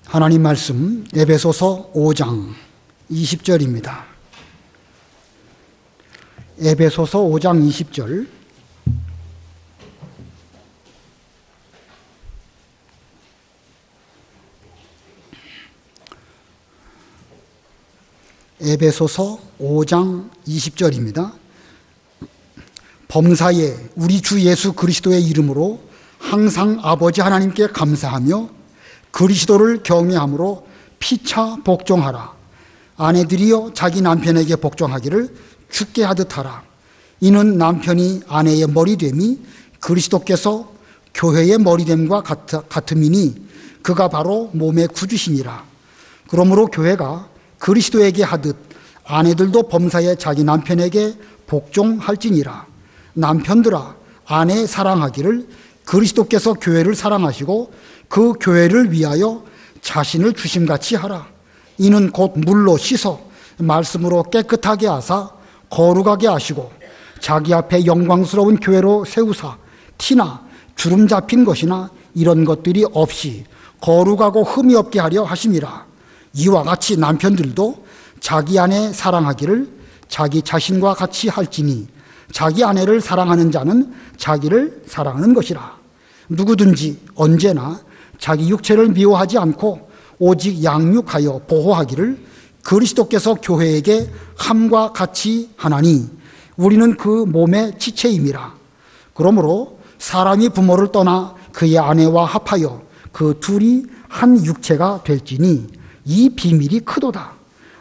하나님 말씀 에베소서 5장 20절입니다. 에베소서 5장 20절. 에베소서 5장 20절입니다. 범사에 우리 주 예수 그리스도의 이름으로 항상 아버지 하나님께 감사하며 그리스도를 경외함으로 피차 복종하라. 아내들이여 자기 남편에게 복종하기를 주께 하듯 하라. 이는 남편이 아내의 머리됨이 그리스도께서 교회의 머리됨과 같음이니 그가 바로 몸의 구주시니라. 그러므로 교회가 그리스도에게 하듯 아내들도 범사에 자기 남편에게 복종할지니라. 남편들아 아내 사랑하기를 그리스도께서 교회를 사랑하시고 그 교회를 위하여 자신을 주심같이 하라. 이는 곧 물로 씻어 말씀으로 깨끗하게 하사 거룩하게 하시고 자기 앞에 영광스러운 교회로 세우사 티나 주름 잡힌 것이나 이런 것들이 없이 거룩하고 흠이 없게 하려 하심이라. 이와 같이 남편들도 자기 아내 사랑하기를 자기 자신과 같이 할지니 자기 아내를 사랑하는 자는 자기를 사랑하는 것이라. 누구든지 언제나 자기 육체를 미워하지 않고 오직 양육하여 보호하기를 그리스도께서 교회에게 함과 같이 하나니 우리는 그 몸의 지체임이라. 그러므로 사람이 부모를 떠나 그의 아내와 합하여 그 둘이 한 육체가 될지니 이 비밀이 크도다.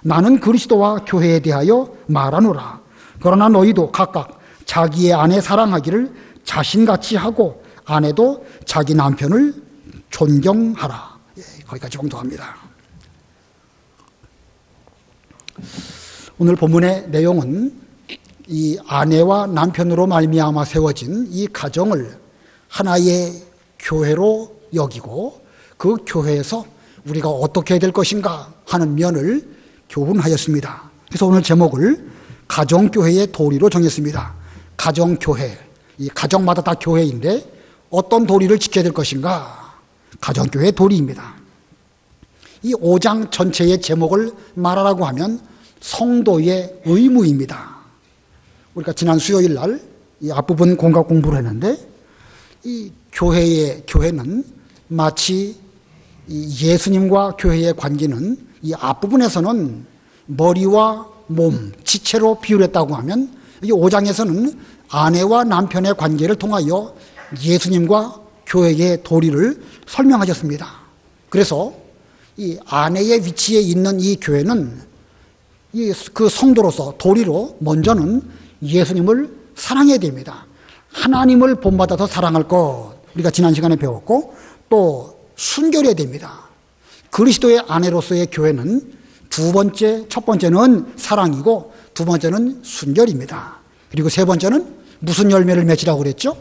나는 그리스도와 교회에 대하여 말하노라. 그러나 너희도 각각 자기의 아내 사랑하기를 자신같이 하고 아내도 자기 남편을 존경하라. 거기까지 봉독합니다. 오늘 본문의 내용은 이 아내와 남편으로 말미암아 세워진 이 가정을 하나의 교회로 여기고 그 교회에서 우리가 어떻게 해야 될 것인가 하는 면을 교훈하였습니다. 그래서 오늘 제목을 가정교회의 도리로 정했습니다. 가정교회, 이 가정마다 다 교회인데 어떤 도리를 지켜야 될 것인가? 가정교회의 도리입니다. 이 5장 전체의 제목을 말하라고 하면 성도의 의무입니다. 우리가 지난 수요일 날 이 앞부분 공각 공부를 했는데 이 교회는 마치 이 예수님과 교회의 관계는 이 앞부분에서는 머리와 몸, 지체로 비유를 했다고 하면 이 5장에서는 아내와 남편의 관계를 통하여 예수님과 교회의 도리를 설명하셨습니다. 그래서 이 아내의 위치에 있는 이 교회는 그 성도로서 도리로 먼저는 예수님을 사랑해야 됩니다. 하나님을 본받아서 사랑할 것, 우리가 지난 시간에 배웠고 또 순결해야 됩니다. 그리스도의 아내로서의 교회는 첫 번째는 사랑이고 두 번째는 순결입니다. 그리고 세 번째는 무슨 열매를 맺으라고 그랬죠?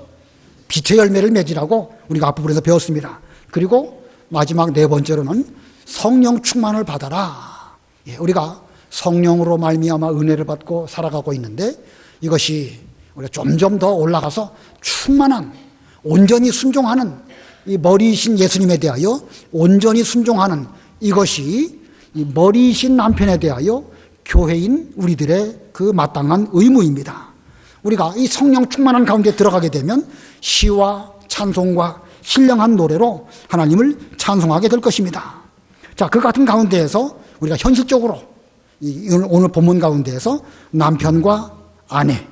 빛의 열매를 맺으라고 우리가 앞부분에서 배웠습니다. 그리고 마지막 네 번째로는 성령 충만을 받아라. 우리가 성령으로 말미암아 은혜를 받고 살아가고 있는데 이것이 우리가 점점 더 올라가서 충만한 온전히 순종하는 이 머리이신 예수님에 대하여 온전히 순종하는 이것이 이 머리이신 남편에 대하여 교회인 우리들의 그 마땅한 의무입니다. 우리가 이 성령 충만한 가운데 들어가게 되면 시와 찬송과 신령한 노래로 하나님을 찬송하게 될 것입니다. 자, 그 같은 가운데에서 우리가 현실적으로 오늘 본문 가운데에서 남편과 아내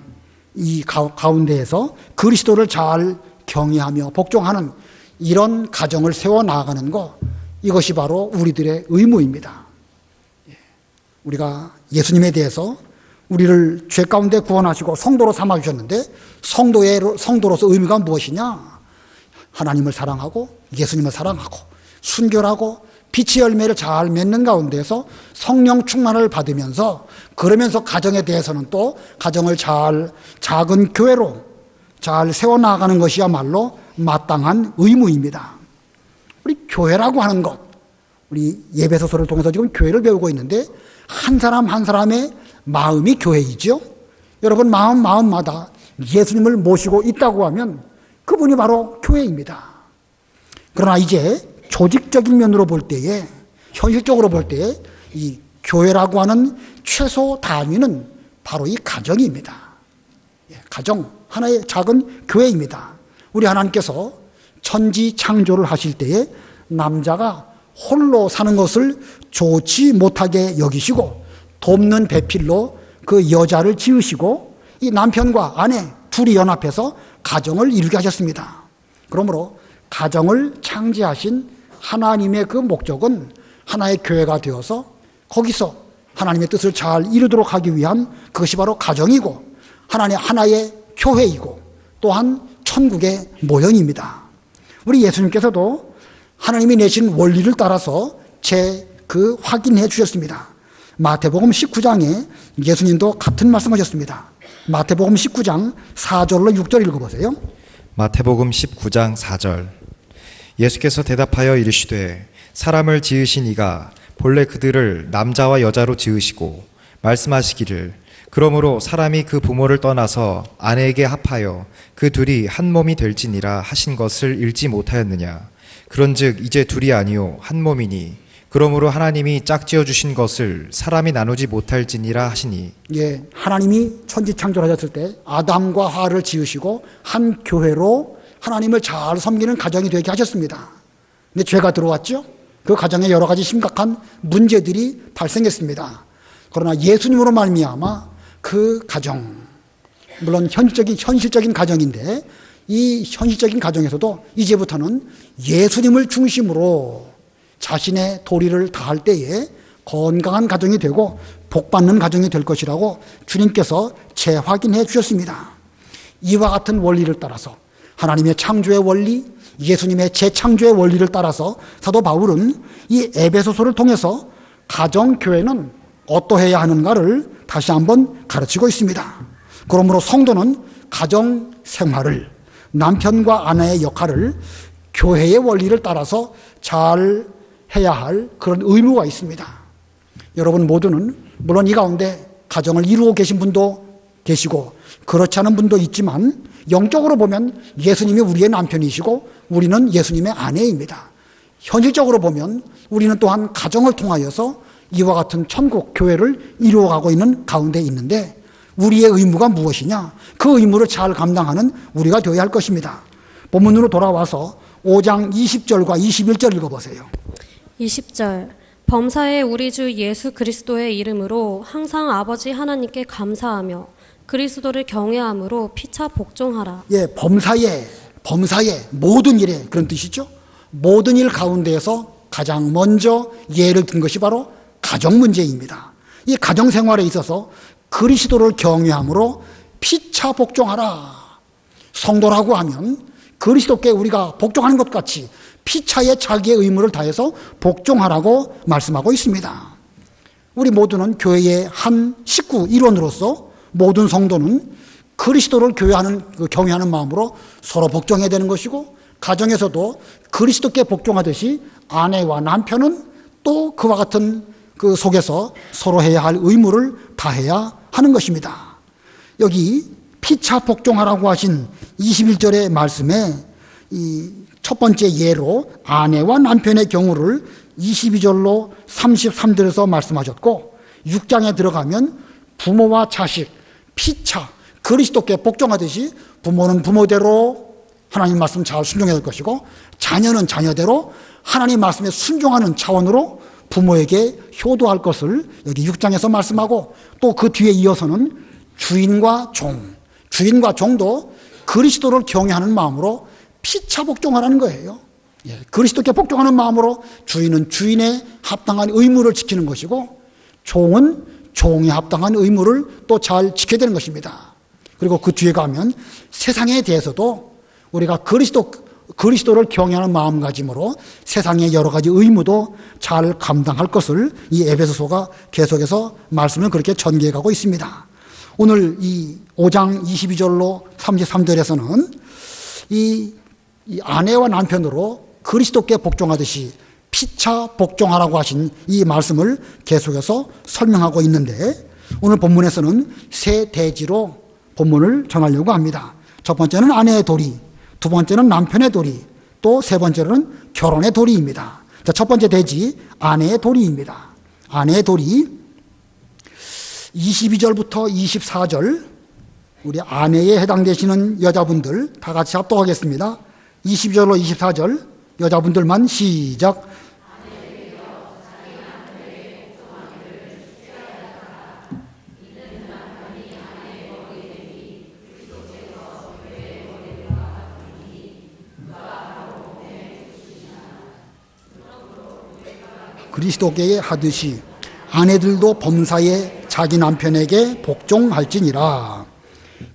이 가운데에서 그리스도를 잘 경외하며 복종하는 이런 가정을 세워 나아가는 것, 이것이 바로 우리들의 의무입니다. 우리가 예수님에 대해서 우리를 죄 가운데 구원하시고 성도로 삼아주셨는데 성도로서 의미가 무엇이냐? 하나님을 사랑하고 예수님을 사랑하고 순결하고 빛의 열매를 잘 맺는 가운데서 성령 충만을 받으면서 그러면서 가정에 대해서는 또 가정을 작은 교회로 잘 세워나가는 것이야말로 마땅한 의무입니다. 우리 교회라고 하는 것, 우리 예배소서를 통해서 지금 교회를 배우고 있는데 한 사람 한 사람의 마음이 교회이죠. 여러분 마음마다 예수님을 모시고 있다고 하면 그분이 바로 교회입니다. 그러나 이제 조직적인 면으로 볼 때에 현실적으로 볼 때 이 교회라고 하는 최소 단위는 바로 이 가정입니다. 가정, 하나의 작은 교회입니다. 우리 하나님께서 천지 창조를 하실 때에 남자가 홀로 사는 것을 좋지 못하게 여기시고 돕는 배필로 그 여자를 지으시고 이 남편과 아내 둘이 연합해서 가정을 이루게 하셨습니다. 그러므로 가정을 창조하신 하나님의 그 목적은 하나의 교회가 되어서 거기서 하나님의 뜻을 잘 이루도록 하기 위한 그것이 바로 가정이고 하나의 교회이고 또한 천국의 모형입니다. 우리 예수님께서도 하나님이 내신 원리를 따라서 확인해 주셨습니다. 마태복음 19장에 예수님도 같은 말씀하셨습니다. 마태복음 19장 4절로 6절 읽어보세요. 마태복음 19장 4절. 예수께서 대답하여 이르시되 사람을 지으신 이가 본래 그들을 남자와 여자로 지으시고 말씀하시기를 그러므로 사람이 그 부모를 떠나서 아내에게 합하여 그 둘이 한 몸이 될지니라 하신 것을 읽지 못하였느냐. 그런즉 이제 둘이 아니요 한 몸이니 그러므로 하나님이 짝지어 주신 것을 사람이 나누지 못할지니라 하시니. 예, 하나님이 천지 창조를 하셨을 때 아담과 하와를 지으시고 한 교회로 하나님을 잘 섬기는 가정이 되게 하셨습니다. 근데 죄가 들어왔죠. 그 가정에 여러 가지 심각한 문제들이 발생했습니다. 그러나 예수님으로 말미암아 그 가정, 물론 현실적인 가정인데 이 현실적인 가정에서도 이제부터는 예수님을 중심으로 자신의 도리를 다할 때에 건강한 가정이 되고 복받는 가정이 될 것이라고 주님께서 재확인해 주셨습니다. 이와 같은 원리를 따라서 하나님의 창조의 원리, 예수님의 재창조의 원리를 따라서 사도 바울은 이 에베소서를 통해서 가정교회는 어떠해야 하는가를 다시 한번 가르치고 있습니다. 그러므로 성도는 가정 생활을, 남편과 아내의 역할을 교회의 원리를 따라서 잘 해야 할 그런 의무가 있습니다. 여러분 모두는 물론 이 가운데 가정을 이루고 계신 분도 계시고 그렇지 않은 분도 있지만 영적으로 보면 예수님이 우리의 남편이시고 우리는 예수님의 아내입니다. 현실적으로 보면 우리는 또한 가정을 통하여서 이와 같은 천국 교회를 이루어가고 있는 가운데 있는데 우리의 의무가 무엇이냐? 그 의무를 잘 감당하는 우리가 되어야 할 것입니다. 본문으로 돌아와서 5장 20절과 21절 읽어보세요. 20절. 범사에 우리 주 예수 그리스도의 이름으로 항상 아버지 하나님께 감사하며 그리스도를 경외함으로 피차 복종하라. 예, 범사에 모든 일에 그런 뜻이죠. 모든 일 가운데에서 가장 먼저 예를 든 것이 바로 가정 문제입니다. 이 가정 생활에 있어서 그리스도를 경외함으로 피차 복종하라. 성도라고 하면 그리스도께 우리가 복종하는 것 같이 피차에 자기의 의무를 다해서 복종하라고 말씀하고 있습니다. 우리 모두는 교회의 한 식구 일원으로서 모든 성도는 그리스도를 경외하는 마음으로 서로 복종해야 되는 것이고 가정에서도 그리스도께 복종하듯이 아내와 남편은 또 그와 같은 그 속에서 서로 해야 할 의무를 다해야 하는 것입니다. 여기 피차 복종하라고 하신 21절의 말씀에 이 첫 번째 예로 아내와 남편의 경우를 22절로 33절에서 말씀하셨고 6장에 들어가면 부모와 자식, 피차, 그리스도께 복종하듯이 부모는 부모대로 하나님 말씀 잘 순종해야 될 것이고 자녀는 자녀대로 하나님 말씀에 순종하는 차원으로 부모에게 효도할 것을 여기 6장에서 말씀하고 또 그 뒤에 이어서는 주인과 종도 그리스도를 경외하는 마음으로 피차 복종하라는 거예요. 예, 그리스도께 복종하는 마음으로 주인은 주인의 합당한 의무를 지키는 것이고 종은 종에 합당한 의무를 또 잘 지켜야 되는 것입니다. 그리고 그 뒤에 가면 세상에 대해서도 우리가 그리스도를 경외하는 마음가짐으로 세상의 여러 가지 의무도 잘 감당할 것을 이 에베소서가 계속해서 말씀을 그렇게 전개해 가고 있습니다. 오늘 이 5장 22절로 33절에서는 이 아내와 남편으로 그리스도께 복종하듯이 피차 복종하라고 하신 이 말씀을 계속해서 설명하고 있는데 오늘 본문에서는 세 대지로 본문을 정하려고 합니다. 첫 번째는 아내의 도리, 두 번째는 남편의 도리, 또 세 번째는 결혼의 도리입니다. 자, 첫 번째 대지, 아내의 도리입니다. 아내의 도리. 22절부터 24절, 우리 아내에 해당되시는 여자분들 다 같이 합독하겠습니다. 22절로 24절, 여자분들만 시작. 그리스도께 하듯이 아내들도 범사에 자기 남편에게 복종할지니라.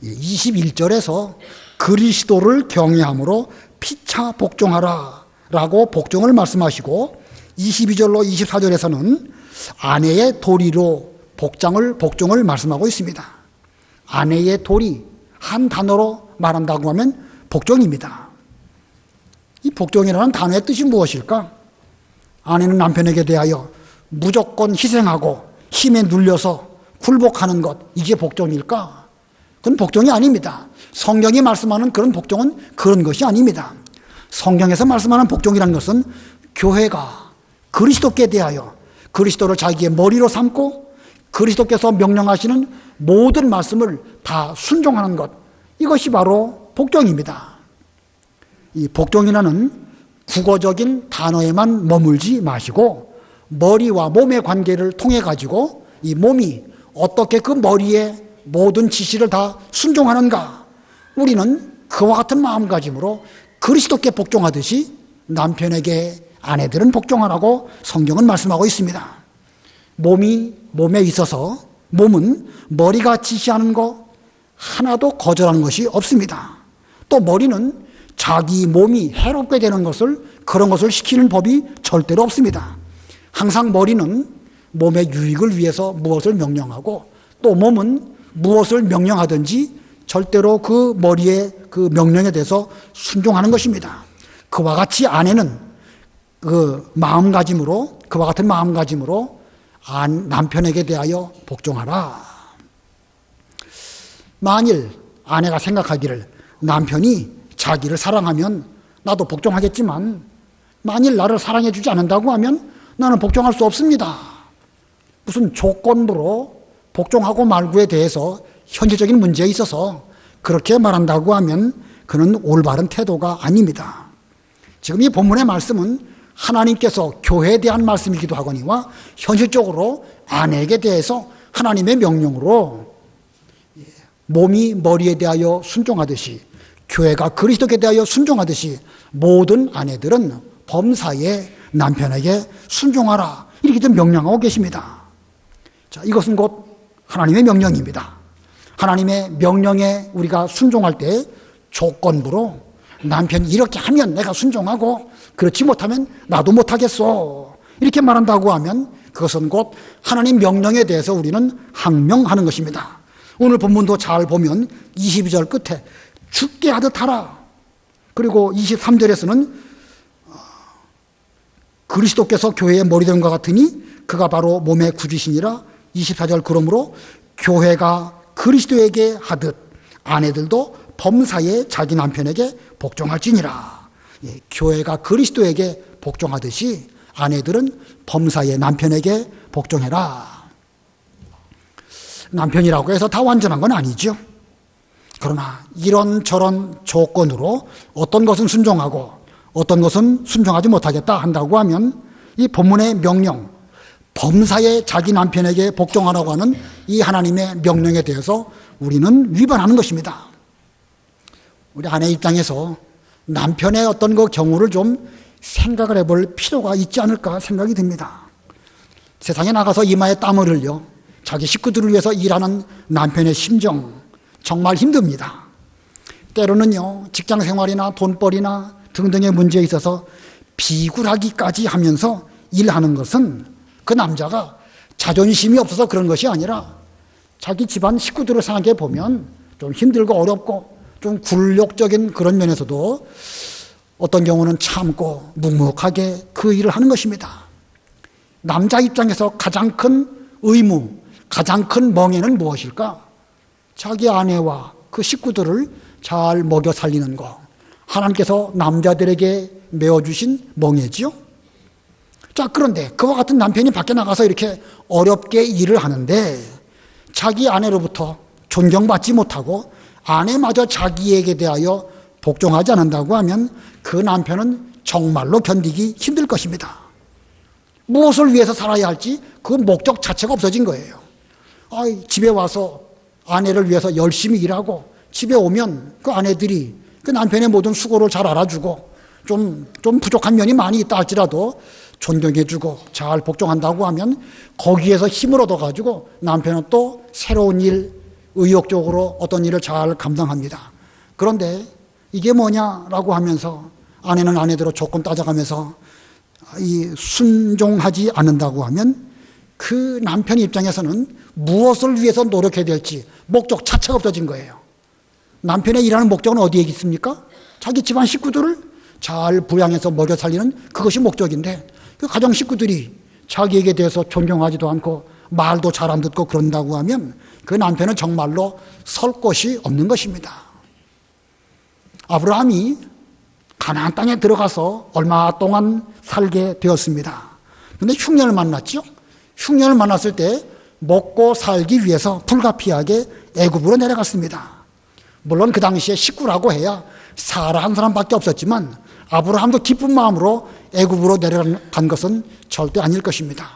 21절에서 그리스도를 경외함으로 피차 복종하라 라고 복종을 말씀하시고, 22절로 24절에서는 아내의 도리로 복종을 말씀하고 있습니다. 아내의 도리, 한 단어로 말한다고 하면 복종입니다. 이 복종이라는 단어의 뜻이 무엇일까? 아내는 남편에게 대하여 무조건 희생하고 힘에 눌려서 굴복하는 것, 이게 복종일까? 그건 복종이 아닙니다. 성경이 말씀하는 그런 복종은 그런 것이 아닙니다. 성경에서 말씀하는 복종이라는 것은 교회가 그리스도께 대하여 그리스도를 자기의 머리로 삼고 그리스도께서 명령하시는 모든 말씀을 다 순종하는 것, 이것이 바로 복종입니다. 이 복종이라는 국어적인 단어에만 머물지 마시고 머리와 몸의 관계를 통해 가지고 이 몸이 어떻게 그 머리의 모든 지시를 다 순종하는가, 우리는 그와 같은 마음가짐으로 그리스도께 복종하듯이 남편에게 아내들은 복종하라고 성경은 말씀하고 있습니다. 몸에 있어서 몸은 머리가 지시하는 거 하나도 거절하는 것이 없습니다. 또 머리는 자기 몸이 해롭게 되는 그런 것을 시키는 법이 절대로 없습니다. 항상 머리는 몸의 유익을 위해서 무엇을 명령하고, 또 몸은 무엇을 명령하든지 절대로 그 머리의 그 명령에 대해서 순종하는 것입니다. 그와 같이 아내는 그와 같은 마음가짐으로 남편에게 대하여 복종하라. 만일 아내가 생각하기를 남편이 자기를 사랑하면 나도 복종하겠지만 만일 나를 사랑해 주지 않는다고 하면 나는 복종할 수 없습니다. 무슨 조건부로 복종하고 말고에 대해서 현실적인 문제에 있어서 그렇게 말한다고 하면 그는 올바른 태도가 아닙니다. 지금 이 본문의 말씀은 하나님께서 교회에 대한 말씀이기도 하거니와 현실적으로 아내에게 대해서 하나님의 명령으로 몸이 머리에 대하여 순종하듯이 교회가 그리스도께 대하여 순종하듯이 모든 아내들은 범사에 남편에게 순종하라, 이렇게 좀 명령하고 계십니다. 자, 이것은 곧 하나님의 명령입니다. 하나님의 명령에 우리가 순종할 때 조건부로 남편이 이렇게 하면 내가 순종하고 그렇지 못하면 나도 못하겠어, 이렇게 말한다고 하면 그것은 곧 하나님 명령에 대해서 우리는 항명하는 것입니다. 오늘 본문도 잘 보면 22절 끝에 죽게 하듯 하라, 그리고 23절에서는 그리스도께서 교회의 머리됨과 같으니 그가 바로 몸의 구주시니라. 24절 그러므로 교회가 그리스도에게 하듯 아내들도 범사에 자기 남편에게 복종할지니라. 교회가 그리스도에게 복종하듯이 아내들은 범사에 남편에게 복종해라. 남편이라고 해서 다 완전한 건 아니죠. 그러나 이런저런 조건으로 어떤 것은 순종하고 어떤 것은 순종하지 못하겠다 한다고 하면 이 본문의 명령, 범사에 자기 남편에게 복종하라고 하는 이 하나님의 명령에 대해서 우리는 위반하는 것입니다. 우리 아내 입장에서 남편의 어떤 그 경우를 좀 생각을 해볼 필요가 있지 않을까 생각이 듭니다. 세상에 나가서 이마에 땀을 흘려 자기 식구들을 위해서 일하는 남편의 심정 정말 힘듭니다. 때로는요, 직장 생활이나 돈벌이나 등등의 문제에 있어서 비굴하기까지 하면서 일하는 것은 그 남자가 자존심이 없어서 그런 것이 아니라 자기 집안 식구들을 생각해 보면 좀 힘들고 어렵고 좀 굴욕적인 그런 면에서도 어떤 경우는 참고 묵묵하게 그 일을 하는 것입니다. 남자 입장에서 가장 큰 의무, 가장 큰 멍에는 무엇일까? 자기 아내와 그 식구들을 잘 먹여 살리는 것, 하나님께서 남자들에게 메어주신 멍에지요. 자, 그런데 그와 같은 남편이 밖에 나가서 이렇게 어렵게 일을 하는데 자기 아내로부터 존경받지 못하고 아내마저 자기에게 대하여 복종하지 않는다고 하면 그 남편은 정말로 견디기 힘들 것입니다. 무엇을 위해서 살아야 할지 그 목적 자체가 없어진 거예요. 집에 와서 아내를 위해서 열심히 일하고 집에 오면 그 아내들이 그 남편의 모든 수고를 잘 알아주고 좀 부족한 면이 많이 있다 할지라도 존경해주고 잘 복종한다고 하면 거기에서 힘을 얻어가지고 남편은 또 새로운 일, 의욕적으로 어떤 일을 잘 감당합니다. 그런데 이게 뭐냐라고 하면서 아내는 아내대로 조건 따져가면서 순종하지 않는다고 하면 그 남편 입장에서는 무엇을 위해서 노력해야 될지 목적 자체가 없어진 거예요. 남편의 일하는 목적은 어디에 있습니까? 자기 집안 식구들을 잘 부양해서 먹여 살리는 그것이 목적인데 그 가정 식구들이 자기에게 대해서 존경하지도 않고 말도 잘 안 듣고 그런다고 하면 그 남편은 정말로 설 곳이 없는 것입니다. 아브라함이 가나안 땅에 들어가서 얼마 동안 살게 되었습니다. 그런데 흉년을 만났죠. 흉년을 만났을 때 먹고 살기 위해서 불가피하게 애굽으로 내려갔습니다. 물론 그 당시에 식구라고 해야 사라 한 사람밖에 없었지만 아브라함도 기쁜 마음으로 애굽으로 내려간 것은 절대 아닐 것입니다.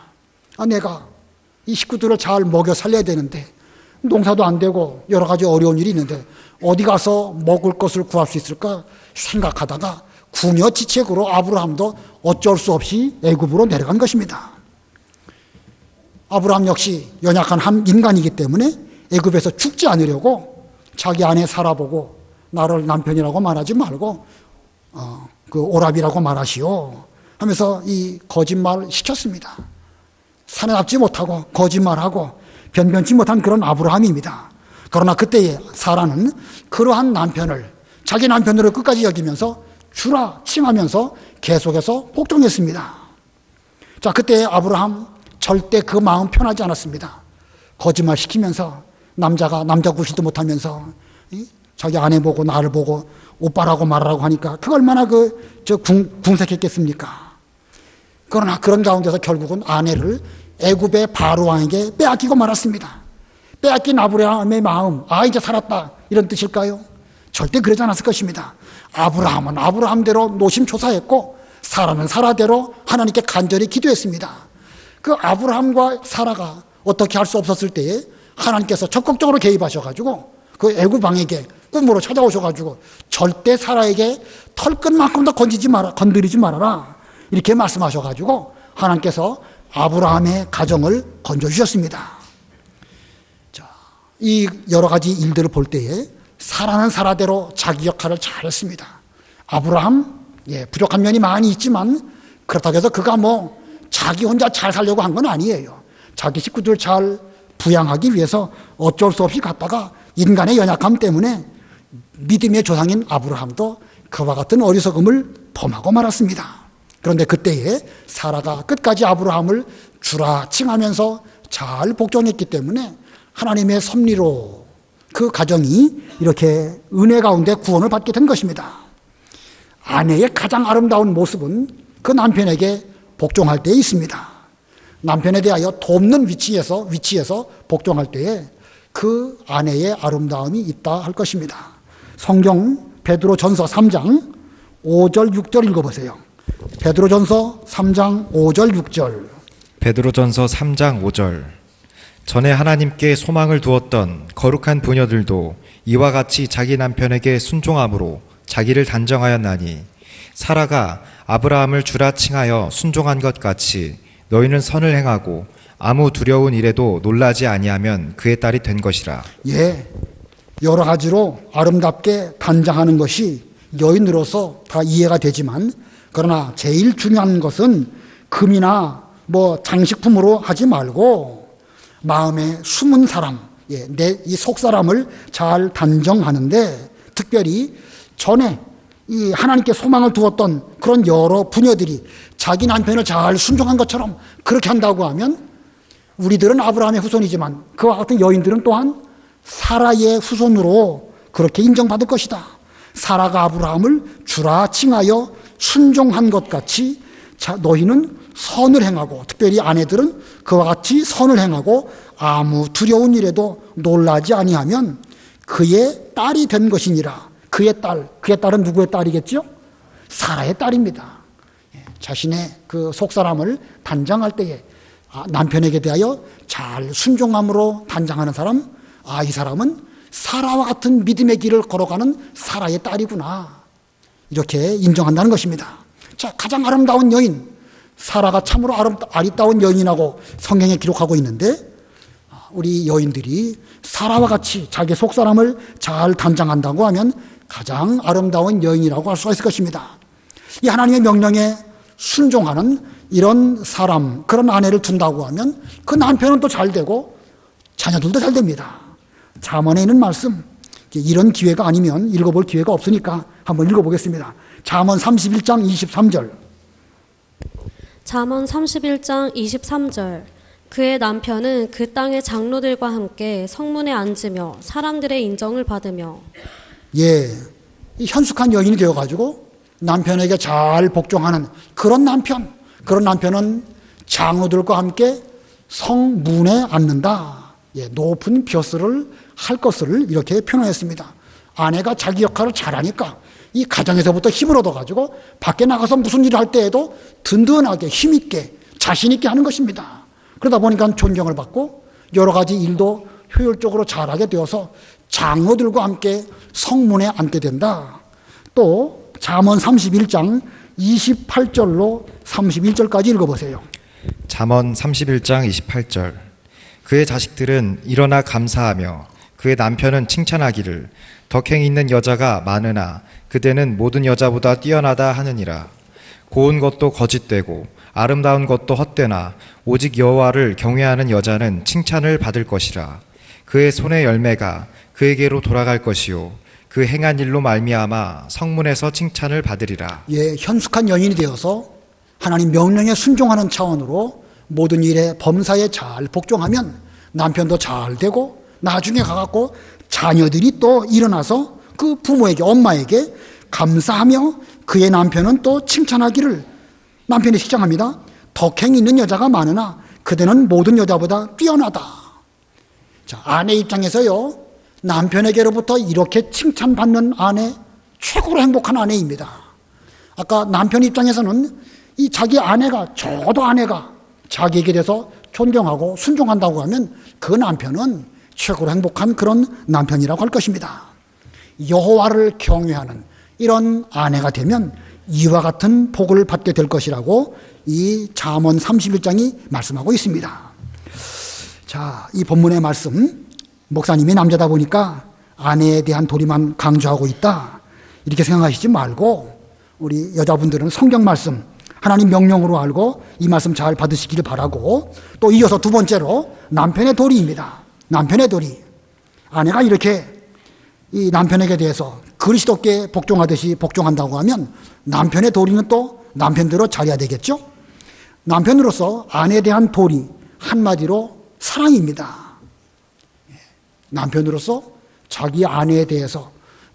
내가 이 식구들을 잘 먹여 살려야 되는데 농사도 안 되고 여러 가지 어려운 일이 있는데 어디 가서 먹을 것을 구할 수 있을까 생각하다가 궁여지책으로 아브라함도 어쩔 수 없이 애굽으로 내려간 것입니다. 아브라함 역시 연약한 한 인간이기 때문에 애굽에서 죽지 않으려고 자기 아내 사라보고 나를 남편이라고 말하지 말고 그 오라비라고 말하시오 하면서 이 거짓말 시켰습니다. 산에 잡지 못하고 거짓말하고 변변치 못한 그런 아브라함입니다. 그러나 그때의 사라는 그러한 남편을 자기 남편으로 끝까지 여기면서 주라 칭하면서 계속해서 복종했습니다. 자, 그때 아브라함 절대 그 마음 편하지 않았습니다. 거짓말 시키면서 남자 구실도 못하면서 자기 아내 보고 나를 보고 오빠라고 말하라고 하니까 그거 얼마나 궁색했겠습니까? 그러나 그런 가운데서 결국은 아내를 애굽의 바로 왕에게 빼앗기고 말았습니다. 빼앗긴 아브라함의 마음, 이제 살았다 이런 뜻일까요? 절대 그러지 않았을 것입니다. 아브라함은 아브라함대로 노심초사했고 사라는 사라대로 하나님께 간절히 기도했습니다. 그 아브라함과 사라가 어떻게 할 수 없었을 때에 하나님께서 적극적으로 개입하셔가지고 그 애굽 왕에게 꿈으로 찾아오셔가지고 절대 사라에게 털끝만큼도 건드리지 말아라 이렇게 말씀하셔가지고 하나님께서 아브라함의 가정을 건져주셨습니다. 자, 이 여러 가지 일들을 볼 때에 사라는 사라대로 자기 역할을 잘했습니다. 아브라함 부족한 면이 많이 있지만 그렇다고 해서 그가 자기 혼자 잘 살려고 한 건 아니에요. 자기 식구들 잘 부양하기 위해서 어쩔 수 없이 갔다가 인간의 연약함 때문에 믿음의 조상인 아브라함도 그와 같은 어리석음을 범하고 말았습니다. 그런데 그때에 사라가 끝까지 아브라함을 주라 칭하면서 잘 복종했기 때문에 하나님의 섭리로 그 가정이 이렇게 은혜 가운데 구원을 받게 된 것입니다. 아내의 가장 아름다운 모습은 그 남편에게 복종할 때에 있습니다. 남편에 대하여 돕는 위치에서 복종할 때에 그 아내의 아름다움이 있다 할 것입니다. 성경 베드로전서 3장 5절 6절 읽어보세요. 베드로전서 3장 5절 6절. 베드로전서 3장 5절. 전에 하나님께 소망을 두었던 거룩한 부녀들도 이와 같이 자기 남편에게 순종함으로 자기를 단정하였나니 사라가 아브라함을 주라 칭하여 순종한 것 같이 너희는 선을 행하고 아무 두려운 일에도 놀라지 아니하면 그의 딸이 된 것이라. 여러 가지로 아름답게 단장하는 것이 여인으로서 다 이해가 되지만 그러나 제일 중요한 것은 금이나 장식품으로 하지 말고 마음에 숨은 사람, 내 이 속사람을 잘 단정하는데 특별히 전에 이 하나님께 소망을 두었던 그런 여러 부녀들이 자기 남편을 잘 순종한 것처럼 그렇게 한다고 하면 우리들은 아브라함의 후손이지만 그와 같은 여인들은 또한 사라의 후손으로 그렇게 인정받을 것이다. 사라가 아브라함을 주라 칭하여 순종한 것 같이 자, 너희는 선을 행하고, 특별히 아내들은 그와 같이 선을 행하고 아무 두려운 일에도 놀라지 아니하면 그의 딸이 된 것이니라. 그의 딸은 누구의 딸이겠죠? 사라의 딸입니다. 자신의 그 속사람을 단장할 때에 남편에게 대하여 잘 순종함으로 단장하는 사람, 이 사람은 사라와 같은 믿음의 길을 걸어가는 사라의 딸이구나, 이렇게 인정한다는 것입니다. 자, 가장 아름다운 여인, 사라가 참으로 아리따운 여인이라고 성경에 기록하고 있는데, 우리 여인들이 사라와 같이 자기 속사람을 잘 단장한다고 하면 가장 아름다운 여인이라고 할 수가 있을 것입니다. 이 하나님의 명령에 순종하는 이런 사람, 그런 아내를 둔다고 하면 그 남편은 또 잘 되고 자녀들도 잘 됩니다. 잠언에 있는 말씀, 이런 기회가 아니면 읽어볼 기회가 없으니까 한번 읽어보겠습니다. 잠언 31장 23절. 잠언 31장 23절. 그의 남편은 그 땅의 장로들과 함께 성문에 앉으며 사람들의 인정을 받으며. 예, 이 현숙한 여인이 되어가지고 남편에게 잘 복종하는 그런 남편은 장로들과 함께 성문에 앉는다. 예, 높은 벼슬을 할 것을 이렇게 표현했습니다. 아내가 자기 역할을 잘하니까 이 가정에서부터 힘을 얻어가지고 밖에 나가서 무슨 일을 할 때에도 든든하게 힘있게 자신있게 하는 것입니다. 그러다 보니까 존경을 받고 여러 가지 일도 효율적으로 잘하게 되어서 장로들과 함께 성문에 앉게 된다. 또 잠언 31장 28절로 31절까지 읽어보세요. 잠언 31장 28절. 그의 자식들은 일어나 감사하며 그의 남편은 칭찬하기를 덕행 있는 여자가 많으나 그대는 모든 여자보다 뛰어나다 하느니라. 고운 것도 거짓되고 아름다운 것도 헛되나 오직 여호와를 경외하는 여자는 칭찬을 받을 것이라. 그의 손의 열매가 그에게로 돌아갈 것이요 그 행한 일로 말미암아 성문에서 칭찬을 받으리라. 예, 현숙한 여인이 되어서 하나님 명령에 순종하는 차원으로 모든 일에 범사에 잘 복종하면 남편도 잘 되고 나중에 가갖고 자녀들이 또 일어나서 그 부모에게, 엄마에게 감사하며 그의 남편은 또 칭찬하기를, 남편이 시작합니다. 덕행 있는 여자가 많으나 그대는 모든 여자보다 뛰어나다. 자, 아내 입장에서요, 남편에게로부터 이렇게 칭찬받는 아내, 최고로 행복한 아내입니다. 아까 남편 입장에서는 이 자기 아내가, 저도 아내가 자기에게 대해서 존경하고 순종한다고 하면 그 남편은 최고로 행복한 그런 남편이라고 할 것입니다. 여호와를 경외하는 이런 아내가 되면 이와 같은 복을 받게 될 것이라고 이 잠언 31장이 말씀하고 있습니다. 자, 이 본문의 말씀, 목사님이 남자다 보니까 아내에 대한 도리만 강조하고 있다, 이렇게 생각하시지 말고 우리 여자분들은 성경 말씀, 하나님 명령으로 알고 이 말씀 잘 받으시기를 바라고, 또 이어서 두 번째로 남편의 도리입니다. 남편의 도리. 아내가 이렇게 이 남편에게 대해서 그리스도께 복종하듯이 복종한다고 하면 남편의 도리는 또 남편대로 잘해야 되겠죠? 남편으로서 아내에 대한 도리, 한마디로 사랑입니다. 남편으로서 자기 아내에 대해서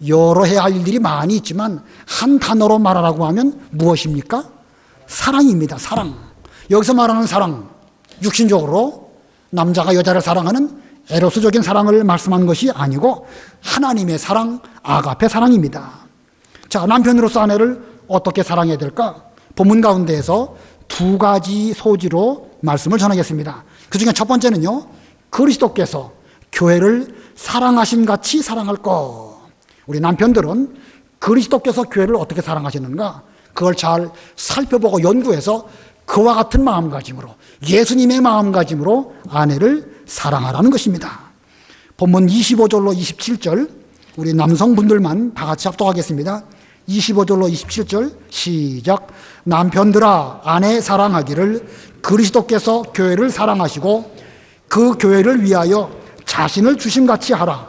여러 해야 할 일들이 많이 있지만 한 단어로 말하라고 하면 무엇입니까? 사랑입니다. 사랑. 여기서 말하는 사랑, 육신적으로 남자가 여자를 사랑하는 에로스적인 사랑을 말씀한 것이 아니고 하나님의 사랑, 아가페 사랑입니다. 자, 남편으로서 아내를 어떻게 사랑해야 될까? 본문 가운데에서 두 가지 소지로 말씀을 전하겠습니다. 그 중에 첫 번째는요, 그리스도께서 교회를 사랑하신 같이 사랑할 것. 우리 남편들은 그리스도께서 교회를 어떻게 사랑하셨는가, 그걸 잘 살펴보고 연구해서 그와 같은 마음가짐으로, 예수님의 마음가짐으로 아내를 사랑하라는 것입니다. 본문 25절로 27절, 우리 남성분들만 다 같이 합독하겠습니다. 25절로 27절 시작. 남편들아, 아내 사랑하기를 그리스도께서 교회를 사랑하시고 그 교회를 위하여 자신을 주심같이 하라.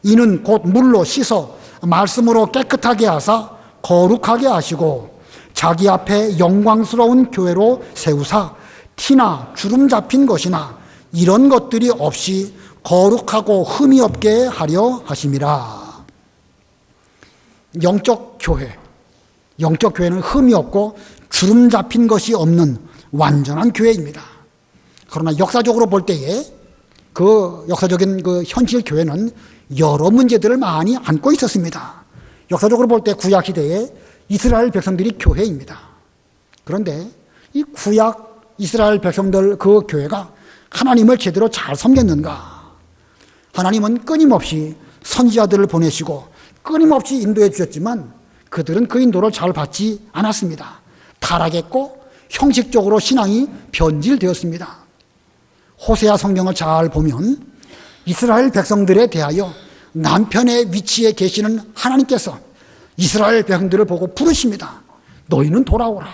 이는 곧 물로 씻어 말씀으로 깨끗하게 하사 거룩하게 하시고 자기 앞에 영광스러운 교회로 세우사 티나 주름 잡힌 것이나 이런 것들이 없이 거룩하고 흠이 없게 하려 하심이라. 영적 교회, 영적 교회는 흠이 없고 주름 잡힌 것이 없는 완전한 교회입니다. 그러나 역사적으로 볼 때에 그 역사적인 그 현실 교회는 여러 문제들을 많이 안고 있었습니다. 역사적으로 볼 때 구약 시대에 이스라엘 백성들이 교회입니다. 그런데 이 구약 이스라엘 백성들 그 교회가 하나님을 제대로 잘 섬겼는가? 하나님은 끊임없이 선지자들을 보내시고 끊임없이 인도해 주셨지만 그들은 그 인도를 잘 받지 않았습니다. 타락했고 형식적으로 신앙이 변질되었습니다. 호세아 성경을 잘 보면 이스라엘 백성들에 대하여 남편의 위치에 계시는 하나님께서 이스라엘 백성들을 보고 부르십니다. 너희는 돌아오라.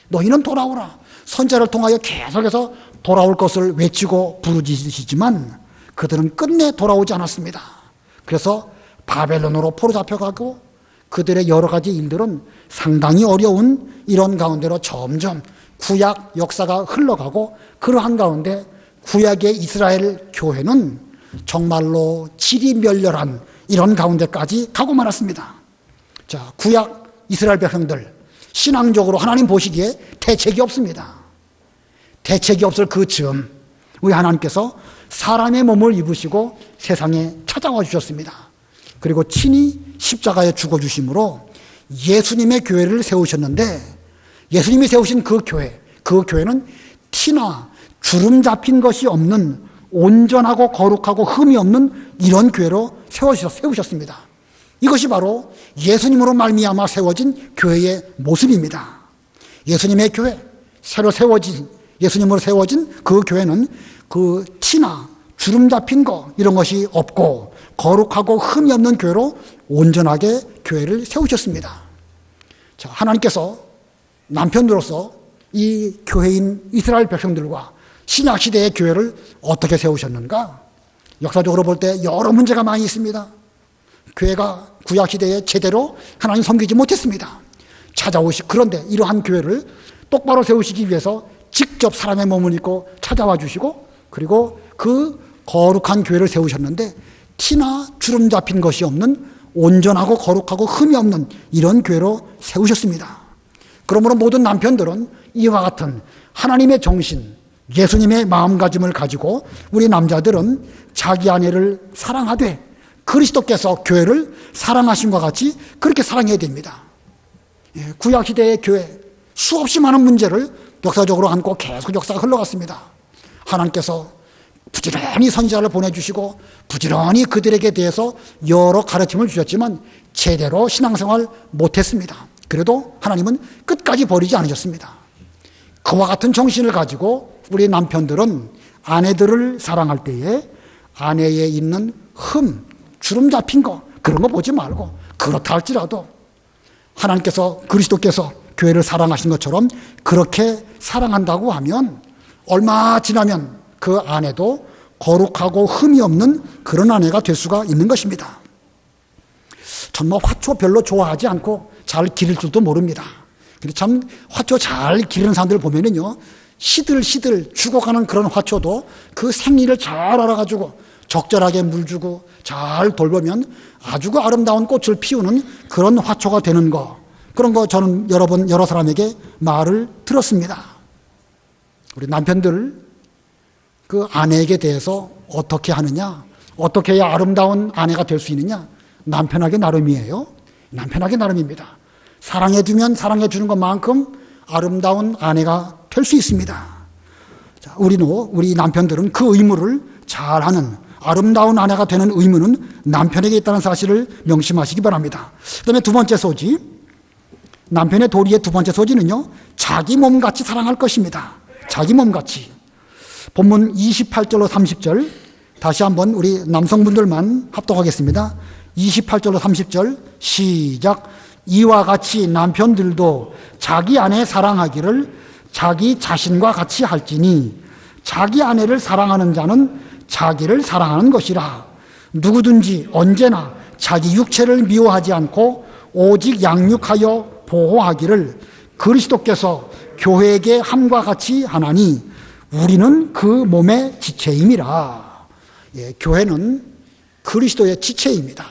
너희는 돌아오라. 선지자를 통하여 계속해서 돌아올 것을 외치고 부르짖으시지만 그들은 끝내 돌아오지 않았습니다. 그래서 바벨론으로 포로 잡혀가고 그들의 여러 가지 일들은 상당히 어려운 이런 가운데로 점점 구약 역사가 흘러가고 그러한 가운데 구약의 이스라엘 교회는 정말로 질이 멸렬한 이런 가운데까지 가고 말았습니다. 자, 구약 이스라엘 백성들 신앙적으로 하나님 보시기에 대책이 없습니다. 대책이 없을 그 즈음 우리 하나님께서 사람의 몸을 입으시고 세상에 찾아와 주셨습니다. 그리고 친히 십자가에 죽어주심으로 예수님의 교회를 세우셨는데 예수님이 세우신 그 교회는 티나 주름 잡힌 것이 없는 온전하고 거룩하고 흠이 없는 이런 교회로 세우셨습니다. 이것이 바로 예수님으로 말미암아 세워진 교회의 모습입니다. 예수님의 교회, 새로 세워진 예수님으로 세워진 그 교회는 그 티나 주름 잡힌 거 이런 것이 없고 거룩하고 흠이 없는 교회로 온전하게 교회를 세우셨습니다. 자, 하나님께서 남편으로서 이 교회인 이스라엘 백성들과 신약 시대의 교회를 어떻게 세우셨는가? 역사적으로 볼 때 여러 문제가 많이 있습니다. 교회가 구약 시대에 제대로 하나님 섬기지 못했습니다. 그런데 이러한 교회를 똑바로 세우시기 위해서 직접 사람의 몸을 입고 찾아와 주시고 그리고 그 거룩한 교회를 세우셨는데 티나 주름 잡힌 것이 없는 온전하고 거룩하고 흠이 없는 이런 교회로 세우셨습니다. 그러므로 모든 남편들은 이와 같은 하나님의 정신, 예수님의 마음가짐을 가지고 우리 남자들은 자기 아내를 사랑하되 그리스도께서 교회를 사랑하신 것 같이 그렇게 사랑해야 됩니다. 구약시대의 교회 수없이 많은 문제를 역사적으로 안고 계속 역사가 흘러갔습니다. 하나님께서 부지런히 선지자를 보내주시고 부지런히 그들에게 대해서 여러 가르침을 주셨지만 제대로 신앙생활 못했습니다. 그래도 하나님은 끝까지 버리지 않으셨습니다. 그와 같은 정신을 가지고 우리 남편들은 아내들을 사랑할 때에 아내에 있는 흠, 주름 잡힌 거 그런 거 보지 말고 그렇다 할지라도 하나님께서 그리스도께서 교회를 사랑하신 것처럼 그렇게 사랑한다고 하면 얼마 지나면 그 아내도 거룩하고 흠이 없는 그런 아내가 될 수가 있는 것입니다. 정말 화초 별로 좋아하지 않고 잘 기를 줄도 모릅니다. 근데 참 화초 잘 기르는 사람들 보면은요, 시들시들 죽어가는 그런 화초도 그 생리를 잘 알아가지고 적절하게 물 주고 잘 돌보면 아주 그 아름다운 꽃을 피우는 그런 화초가 되는 거, 그런 거 저는 여러 사람에게 말을 들었습니다. 우리 남편들 그 아내에게 대해서 어떻게 하느냐, 어떻게 해야 아름다운 아내가 될 수 있느냐, 남편에게 나름이에요. 남편에게 나름입니다. 사랑해주면 사랑해주는 것만큼 아름다운 아내가 될 수 있습니다. 자, 우리 남편들은 그 의무를 잘하는 아름다운 아내가 되는 의무는 남편에게 있다는 사실을 명심하시기 바랍니다. 그 다음에 두 번째 소지, 남편의 도리의 두 번째 소지는요, 자기 몸같이 사랑할 것입니다. 자기 몸같이. 본문 28절로 30절 다시 한번 우리 남성분들만 합독하겠습니다. 28절로 30절 시작. 이와 같이 남편들도 자기 아내 사랑하기를 자기 자신과 같이 할지니 자기 아내를 사랑하는 자는 자기를 사랑하는 것이라. 누구든지 언제나 자기 육체를 미워하지 않고 오직 양육하여 보호하기를 그리스도께서 교회에게 함과 같이 하나니 우리는 그 몸의 지체임이라. 교회는 그리스도의 지체입니다.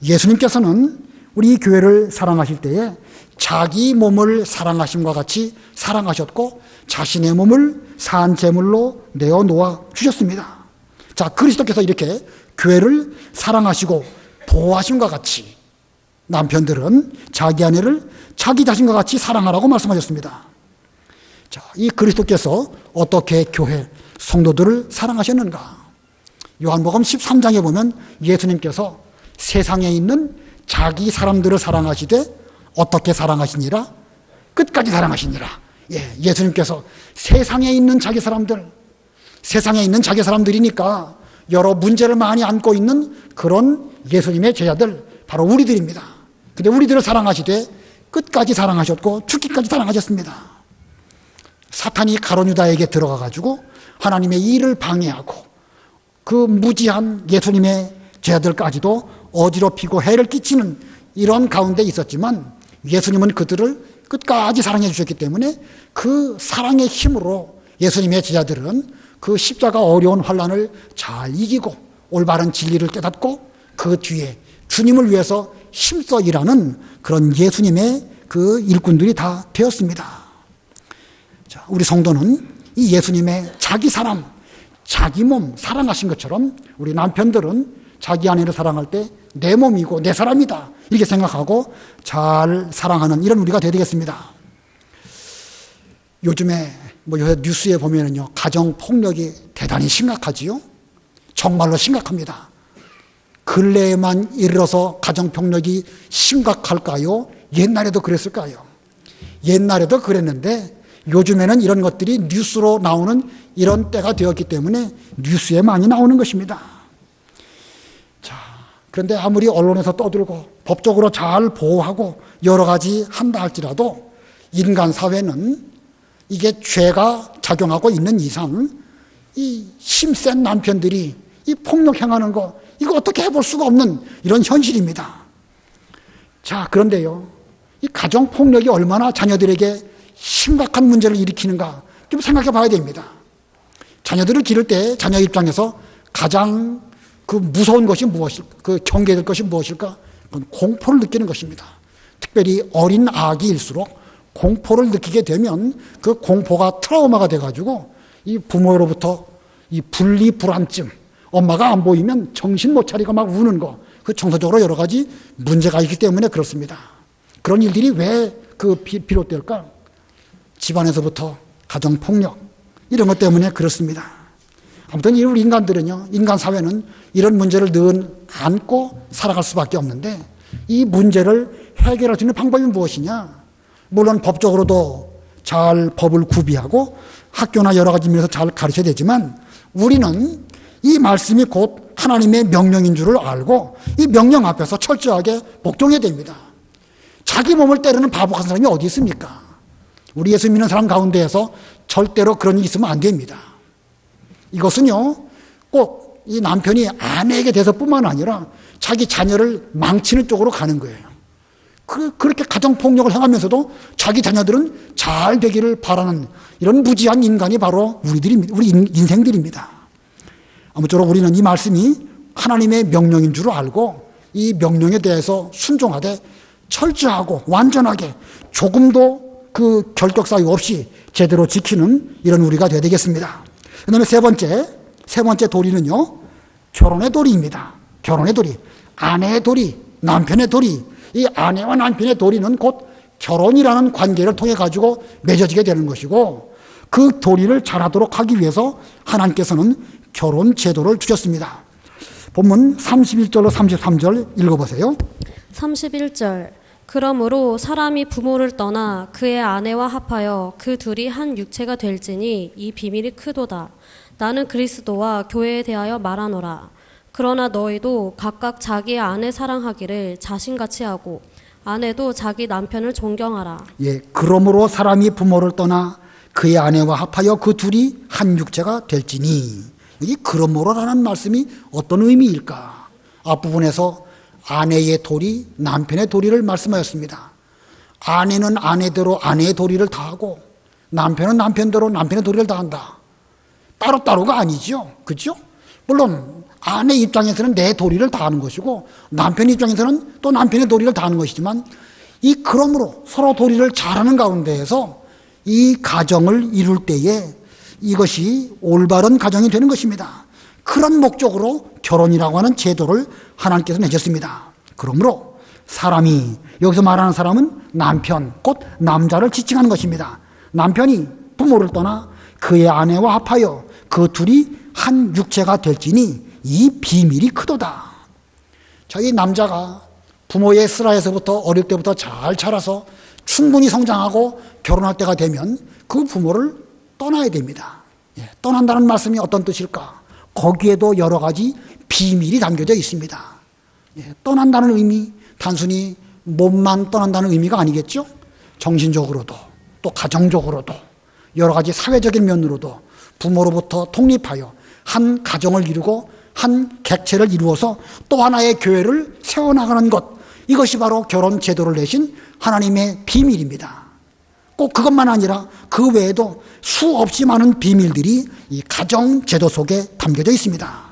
예수님께서는 우리 교회를 사랑하실 때에 자기 몸을 사랑하심과 같이 사랑하셨고 자신의 몸을 산 제물로 내어놓아 주셨습니다. 자, 그리스도께서 이렇게 교회를 사랑하시고 보호하심과 같이 남편들은 자기 아내를 자기 자신과 같이 사랑하라고 말씀하셨습니다. 자, 이 그리스도께서 어떻게 교회 성도들을 사랑하셨는가? 요한복음 13장에 보면 예수님께서 세상에 있는 자기 사람들을 사랑하시되 어떻게 사랑하시니라? 끝까지 사랑하시니라. 예수님께서 세상에 있는 자기 사람들, 세상에 있는 자기 사람들이니까 여러 문제를 많이 안고 있는 그런 예수님의 제자들, 바로 우리들입니다. 근데 우리들을 사랑하시되 끝까지 사랑하셨고 죽기까지 사랑하셨습니다. 사탄이 가룟 유다에게 들어가 가지고 하나님의 일을 방해하고 그 무지한 예수님의 제자들까지도 어지럽히고 해를 끼치는 이런 가운데 있었지만 예수님은 그들을 끝까지 사랑해 주셨기 때문에 그 사랑의 힘으로 예수님의 제자들은 그 십자가 어려운 환난을 잘 이기고 올바른 진리를 깨닫고 그 뒤에 주님을 위해서 힘써 일하는 그런 예수님의 그 일꾼들이 다 되었습니다. 자, 우리 성도는 이 예수님의 자기 사람, 자기 몸 사랑하신 것처럼 우리 남편들은 자기 아내를 사랑할 때 내 몸이고 내 사람이다 이렇게 생각하고 잘 사랑하는 이런 우리가 되어야 되겠습니다. 요즘에 요새 뉴스에 보면은요, 가정 폭력이 대단히 심각하지요. 정말로 심각합니다. 근래에만 이르러서 가정 폭력이 심각할까요? 옛날에도 그랬을까요? 옛날에도 그랬는데 요즘에는 이런 것들이 뉴스로 나오는 이런 때가 되었기 때문에 뉴스에 많이 나오는 것입니다. 자, 그런데 아무리 언론에서 떠들고 법적으로 잘 보호하고 여러 가지 한다 할지라도 인간 사회는 이게 죄가 작용하고 있는 이상 이 힘센 남편들이 이 폭력 행하는 거 이거 어떻게 해볼 수가 없는 이런 현실입니다. 자, 그런데요, 이 가정 폭력이 얼마나 자녀들에게 심각한 문제를 일으키는가 좀 생각해 봐야 됩니다. 자녀들을 기를 때 자녀 입장에서 가장 그 무서운 것이 무엇일까? 그 경계될 것이 무엇일까? 그건 공포를 느끼는 것입니다. 특별히 어린 아기일수록 공포를 느끼게 되면 그 공포가 트라우마가 돼가지고 이 부모로부터 이 분리 불안증, 엄마가 안 보이면 정신 못 차리고 막 우는 거, 그 정서적으로 여러 가지 문제가 있기 때문에 그렇습니다. 그런 일들이 왜 비롯될까? 집안에서부터 가정폭력, 이런 것 때문에 그렇습니다. 아무튼 우리 인간들은요, 인간 사회는 이런 문제를 늘 안고 살아갈 수밖에 없는데 이 문제를 해결할 수 있는 방법이 무엇이냐? 물론 법적으로도 잘 법을 구비하고 학교나 여러 가지 면에서 잘 가르쳐야 되지만 우리는 이 말씀이 곧 하나님의 명령인 줄을 알고 이 명령 앞에서 철저하게 복종해야 됩니다. 자기 몸을 때리는 바보 같은 사람이 어디 있습니까? 우리 예수 믿는 사람 가운데에서 절대로 그런 일이 있으면 안 됩니다. 이것은요, 꼭 이 남편이 아내에게 대해서뿐만 아니라 자기 자녀를 망치는 쪽으로 가는 거예요. 그렇게 가정폭력을 행하면서도 자기 자녀들은 잘 되기를 바라는 이런 무지한 인간이 바로 우리들입니다. 우리 인생들입니다. 아무쪼록 우리는 이 말씀이 하나님의 명령인 줄 알고 이 명령에 대해서 순종하되 철저하고 완전하게 조금도 그 결격 사유 없이 제대로 지키는 이런 우리가 되어야 되겠습니다. 그 다음에 세 번째 도리는요, 결혼의 도리입니다. 결혼의 도리. 아내의 도리, 남편의 도리. 이 아내와 남편의 도리는 곧 결혼이라는 관계를 통해 가지고 맺어지게 되는 것이고 그 도리를 잘하도록 하기 위해서 하나님께서는 결혼 제도를 주셨습니다. 본문 31절로 33절 읽어보세요. 31절 그러므로 사람이 부모를 떠나 그의 아내와 합하여 그 둘이 한 육체가 될지니 이 비밀이 크도다. 나는 그리스도와 교회에 대하여 말하노라. 그러나 너희도 각각 자기의 아내 사랑하기를 자신같이 하고 아내도 자기 남편을 존경하라. 예, 그러므로 사람이 부모를 떠나 그의 아내와 합하여 그 둘이 한 육체가 될지니. 이 그러므로라는 말씀이 어떤 의미일까? 앞부분에서 아내의 도리, 남편의 도리를 말씀하였습니다. 아내는 아내대로 아내의 도리를 다하고 남편은 남편대로 남편의 도리를 다한다. 따로따로가 아니죠. 그렇죠? 물론 아내 입장에서는 내 도리를 다하는 것이고 남편 입장에서는 또 남편의 도리를 다하는 것이지만 그러므로 서로 도리를 잘하는 가운데에서 이 가정을 이룰 때에 이것이 올바른 가정이 되는 것입니다. 그런 목적으로 결혼이라고 하는 제도를 하나님께서 내셨습니다. 그러므로 사람이, 여기서 말하는 사람은 남편, 곧 남자를 지칭하는 것입니다. 남편이 부모를 떠나 그의 아내와 합하여 그 둘이 한 육체가 될지니 이 비밀이 크도다. 이 남자가 부모의 슬하에서부터 어릴 때부터 잘 자라서 충분히 성장하고 결혼할 때가 되면 그 부모를 떠나야 됩니다. 떠난다는 말씀이 어떤 뜻일까? 거기에도 여러 가지 비밀이 담겨져 있습니다. 떠난다는 의미, 단순히 몸만 떠난다는 의미가 아니겠죠? 정신적으로도 또 가정적으로도 여러 가지 사회적인 면으로도 부모로부터 독립하여 한 가정을 이루고 한 객체를 이루어서 또 하나의 교회를 세워나가는 것, 이것이 바로 결혼 제도를 내신 하나님의 비밀입니다. 꼭 그것만 아니라 그 외에도 수없이 많은 비밀들이 이 가정 제도 속에 담겨져 있습니다.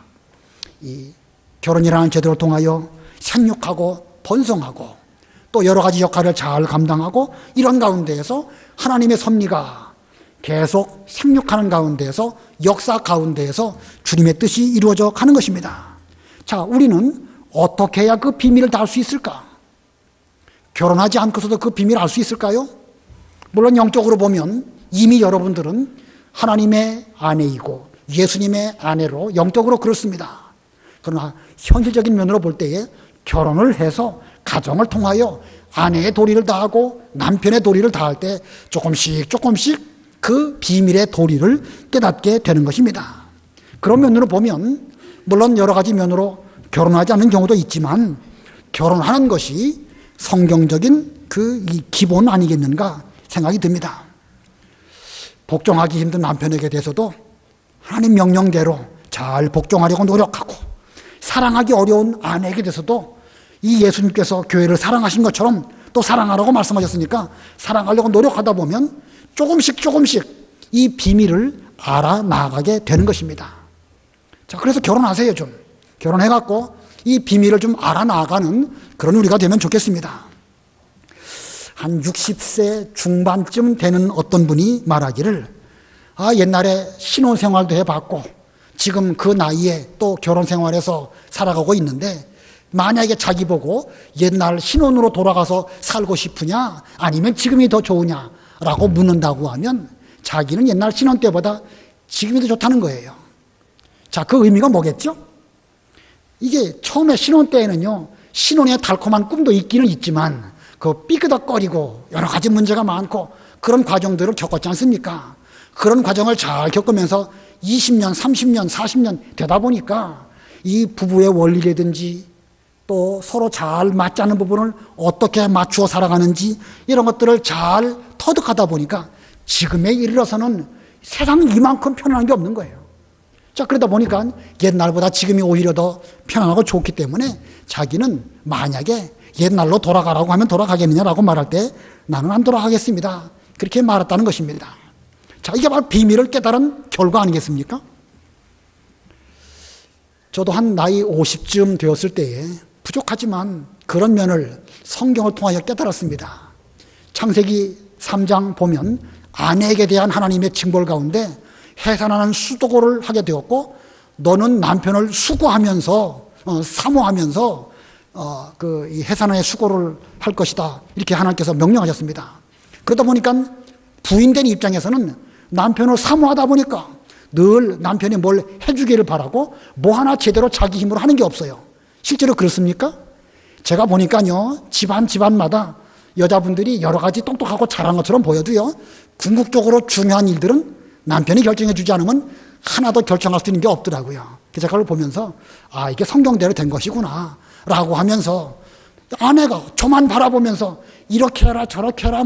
이 결혼이라는 제도를 통하여 생육하고 번성하고 또 여러 가지 역할을 잘 감당하고 이런 가운데에서 하나님의 섭리가 계속 생육하는 가운데에서 역사 가운데에서 주님의 뜻이 이루어져 가는 것입니다. 자, 우리는 어떻게 해야 그 비밀을 다 알 수 있을까? 결혼하지 않고서도 그 비밀을 알 수 있을까요? 물론 영적으로 보면 이미 여러분들은 하나님의 아내이고 예수님의 아내로 영적으로 그렇습니다. 그러나 현실적인 면으로 볼 때에 결혼을 해서 가정을 통하여 아내의 도리를 다하고 남편의 도리를 다할 때 조금씩 그 비밀의 도리를 깨닫게 되는 것입니다. 그런 면으로 보면 물론 여러 가지 면으로 결혼하지 않는 경우도 있지만 결혼하는 것이 성경적인 이 기본 아니겠는가 생각이 듭니다. 복종하기 힘든 남편에게 대해서도 하나님 명령대로 잘 복종하려고 노력하고 사랑하기 어려운 아내에게 대해서도 이 예수님께서 교회를 사랑하신 것처럼 또 사랑하라고 말씀하셨으니까 사랑하려고 노력하다 보면 조금씩 이 비밀을 알아나가게 되는 것입니다. 자, 그래서 결혼하세요. 좀 결혼해갖고 이 비밀을 좀 알아나가는 그런 우리가 되면 좋겠습니다. 한 60세 중반쯤 되는 어떤 분이 말하기를 옛날에 신혼생활도 해봤고 지금 그 나이에 또 결혼생활에서 살아가고 있는데 만약에 자기 보고 옛날 신혼으로 돌아가서 살고 싶으냐 아니면 지금이 더 좋으냐라고 묻는다고 하면 자기는 옛날 신혼 때보다 지금이 더 좋다는 거예요. 자, 그 의미가 뭐겠죠? 이게 처음에 신혼 때에는요, 신혼의 달콤한 꿈도 있기는 있지만 그 삐그덕거리고 여러 가지 문제가 많고 그런 과정들을 겪었지 않습니까? 그런 과정을 잘 겪으면서 20년, 30년, 40년 되다 보니까 이 부부의 원리라든지 또 서로 잘 맞지 않는 부분을 어떻게 맞추어 살아가는지 이런 것들을 잘 터득하다 보니까 지금에 이르러서는 세상은 이만큼 편안한 게 없는 거예요. 자, 그러다 보니까 옛날보다 지금이 오히려 더 편안하고 좋기 때문에 자기는 만약에 옛날로 돌아가라고 하면 돌아가겠느냐라고 말할 때 나는 안 돌아가겠습니다. 그렇게 말했다는 것입니다. 자, 이게 바로 비밀을 깨달은 결과 아니겠습니까? 저도 한 나이 50쯤 되었을 때에 부족하지만 그런 면을 성경을 통하여 깨달았습니다. 창세기 3장 보면 아내에게 대한 하나님의 징벌 가운데 해산하는 수도고를 하게 되었고 너는 남편을 수고하면서 사모하면서 이 해산의 수고를 할 것이다 이렇게 하나님께서 명령하셨습니다. 그러다 보니까 부인된 입장에서는 남편을 사모하다 보니까 늘 남편이 뭘 해주기를 바라고 뭐 하나 제대로 자기 힘으로 하는 게 없어요. 실제로 그렇습니까? 제가 보니까요 집안마다 여자분들이 여러 가지 똑똑하고 잘한 것처럼 보여도요 궁극적으로 중요한 일들은 남편이 결정해 주지 않으면 하나도 결정할 수 있는 게 없더라고요. 그래서 그걸 보면서 이게 성경대로 된 것이구나 라고 하면서 아내가 저만 바라보면서 이렇게 해라 저렇게 해라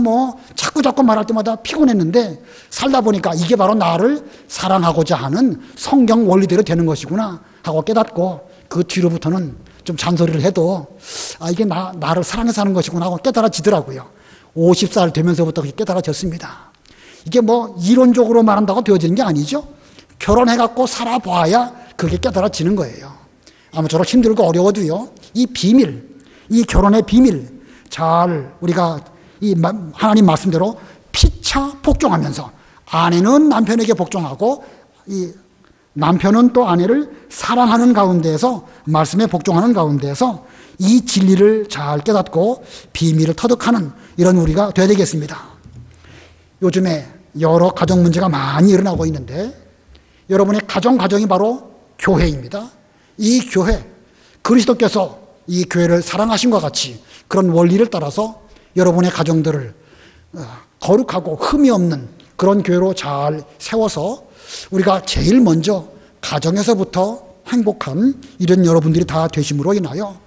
자꾸 말할 때마다 피곤했는데 살다 보니까 이게 바로 나를 사랑하고자 하는 성경 원리대로 되는 것이구나 하고 깨닫고 그 뒤로부터는 좀 잔소리를 해도 이게 나를 사랑해서 하는 것이구나 하고 깨달아지더라고요. 50살 되면서부터 그렇게 깨달아졌습니다. 이게 이론적으로 말한다고 되어지는 게 아니죠. 결혼해갖고 살아봐야 그게 깨달아지는 거예요. 아무쪼록 힘들고 어려워도요, 이 비밀, 이 결혼의 비밀 잘 우리가 이 하나님 말씀대로 피차 복종하면서 아내는 남편에게 복종하고 이 남편은 또 아내를 사랑하는 가운데에서 말씀에 복종하는 가운데에서 이 진리를 잘 깨닫고 비밀을 터득하는 이런 우리가 되어야 되겠습니다. 요즘에 여러 가정 문제가 많이 일어나고 있는데 여러분의 가정이 바로 교회입니다. 이 교회, 그리스도께서 이 교회를 사랑하신 것 같이 그런 원리를 따라서 여러분의 가정들을 거룩하고 흠이 없는 그런 교회로 잘 세워서 우리가 제일 먼저 가정에서부터 행복한 이런 여러분들이 다 되심으로 인하여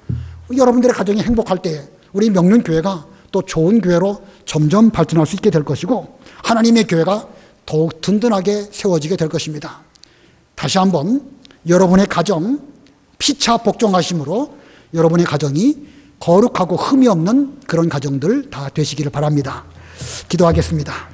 여러분들의 가정이 행복할 때 우리 명륜교회가 또 좋은 교회로 점점 발전할 수 있게 될 것이고 하나님의 교회가 더욱 든든하게 세워지게 될 것입니다. 다시 한번 여러분의 가정 피차 복종하심으로 여러분의 가정이 거룩하고 흠이 없는 그런 가정들 다 되시기를 바랍니다. 기도하겠습니다.